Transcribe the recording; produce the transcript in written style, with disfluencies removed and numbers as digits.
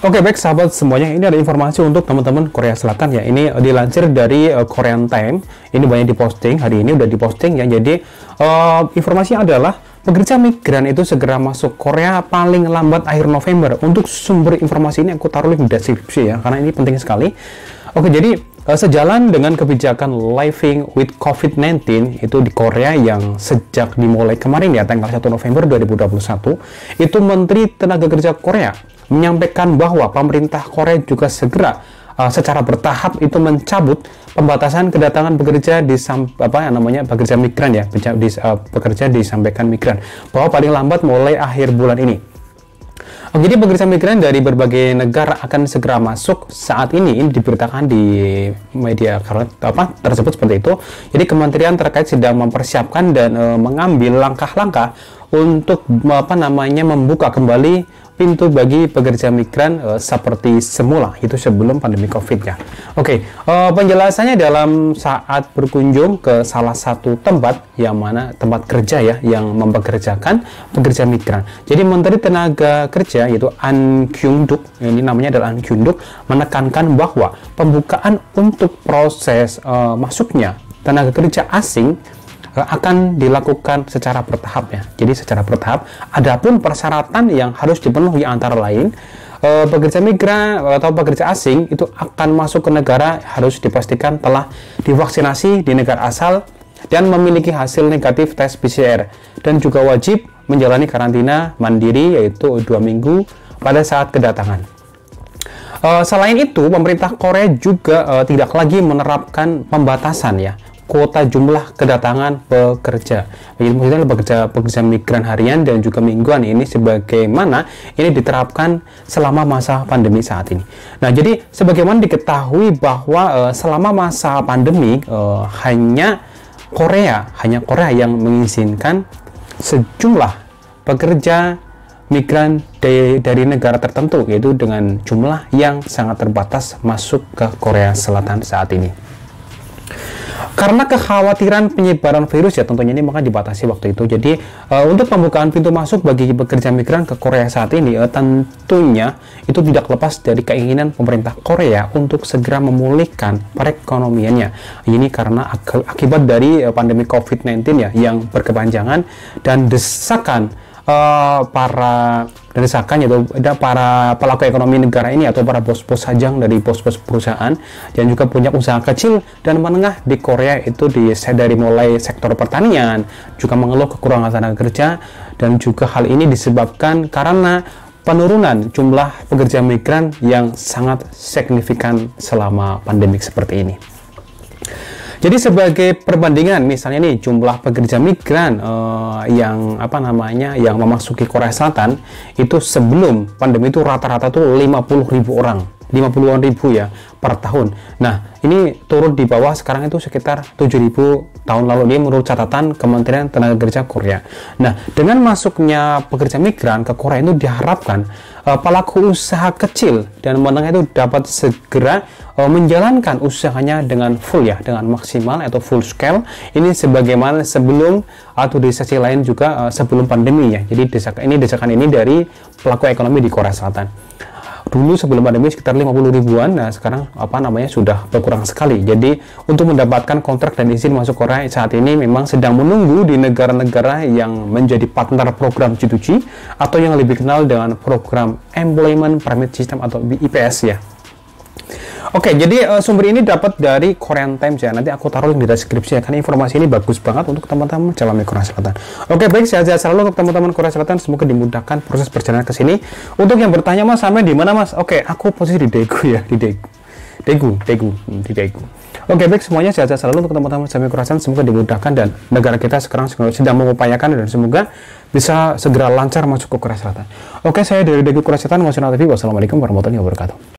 Oke, baik sahabat semuanya, ini ada informasi untuk teman-teman Korea Selatan ya. Ini dilansir dari Korean Time. Ini banyak diposting, hari ini udah diposting ya. Jadi informasinya adalah pekerja migran itu segera masuk Korea paling lambat akhir November. Untuk sumber informasi ini aku taruh di deskripsi ya, karena ini penting sekali. Oke, jadi sejalan dengan kebijakan Living with COVID-19 itu di Korea yang sejak dimulai kemarin ya, tanggal 1 November 2021, itu Menteri Tenaga Kerja Korea menyampaikan bahwa pemerintah Korea juga segera secara bertahap itu mencabut pembatasan kedatangan pekerja di pekerja migran ya, pekerja disampaikan migran, bahwa paling lambat mulai akhir bulan ini. Jadi pekerja migran dari berbagai negara akan segera masuk saat ini diberitakan di media tersebut seperti itu. Jadi kementerian terkait sedang mempersiapkan dan mengambil langkah-langkah untuk membuka kembali pintu bagi pekerja migran seperti semula, itu sebelum pandemi COVID ya. Oke, penjelasannya dalam saat berkunjung ke salah satu tempat yang mana tempat kerja ya yang mempekerjakan pekerja migran. Jadi Menteri Tenaga Kerja yaitu An Kyung-duk, ini namanya adalah An Kyung-duk, menekankan bahwa pembukaan untuk proses masuknya tenaga kerja asing akan dilakukan secara bertahap ya. Jadi secara bertahap. Adapun persyaratan yang harus dipenuhi antara lain pekerja migran atau pekerja asing itu akan masuk ke negara harus dipastikan telah divaksinasi di negara asal dan memiliki hasil negatif tes PCR, dan juga wajib menjalani karantina mandiri yaitu 2 minggu pada saat kedatangan. Selain itu, pemerintah Korea juga tidak lagi menerapkan pembatasan ya kuota jumlah kedatangan pekerja. Maksudnya pekerja migran harian dan juga mingguan ini sebagaimana ini diterapkan selama masa pandemi saat ini. Nah, jadi sebagaimana diketahui bahwa selama masa pandemi hanya Korea yang mengizinkan sejumlah pekerja migran dari negara tertentu, yaitu dengan jumlah yang sangat terbatas masuk ke Korea Selatan saat ini. Karena kekhawatiran penyebaran virus ya tentunya ini maka dibatasi waktu itu. Jadi untuk pembukaan pintu masuk bagi pekerja migran ke Korea saat ini tentunya itu tidak lepas dari keinginan pemerintah Korea untuk segera memulihkan perekonomiannya. Ini karena akibat dari pandemi COVID-19 ya yang berkepanjangan dan desakan para pelaku ekonomi negara ini atau para bos-bos sajang dari bos-bos perusahaan dan juga punya usaha kecil dan menengah di Korea itu dari mulai sektor pertanian juga mengeluh kekurangan tenaga kerja, dan juga hal ini disebabkan karena penurunan jumlah pekerja migran yang sangat signifikan selama pandemik seperti ini. Jadi sebagai perbandingan, misalnya nih jumlah pekerja migran yang memasuki Korea Selatan itu sebelum pandemi itu rata-rata tuh 50.000 orang, 50-an ribu ya per tahun. Nah, ini turun di bawah sekarang itu sekitar 7.000 tahun lalu, ini menurut catatan Kementerian Tenaga Kerja Korea. Nah, dengan masuknya pekerja migran ke Korea itu diharapkan pelaku usaha kecil dan menengah itu dapat segera menjalankan usahanya dengan full ya, dengan maksimal atau full scale. Ini sebagaimana sebelum atau di sisi lain juga sebelum pandemi ya. Jadi desakan ini dari pelaku ekonomi di Korea Selatan. Dulu sebelum pandemi sekitar 50 ribuan, nah sekarang sudah berkurang sekali. Jadi untuk mendapatkan kontrak dan izin masuk Korea saat ini memang sedang menunggu di negara-negara yang menjadi partner program G2G atau yang lebih kenal dengan program Employment Permit System atau EPS ya. Oke, jadi sumber ini dapat dari Korean Times ya. Nanti aku taruh di deskripsi ya, karena informasi ini bagus banget untuk teman-teman calon Korea Selatan. Oke, baik, sehat-sehat selalu untuk teman-teman Korea Selatan. Semoga dimudahkan proses perjalanan ke sini. Untuk yang bertanya, Mas, sampai di mana, Mas? Oke, aku posisi di Daegu ya, di Daegu. Oke, baik, semuanya sehat-sehat selalu untuk teman-teman calon Korea Selatan. Semoga dimudahkan dan negara kita sekarang sedang mengupayakan dan semoga bisa segera lancar masuk ke Korea Selatan. Oke, saya dari Daegu Korea Selatan, Mas Yonal TV. Wassalamualaikum warahmatullahi wabarakatuh.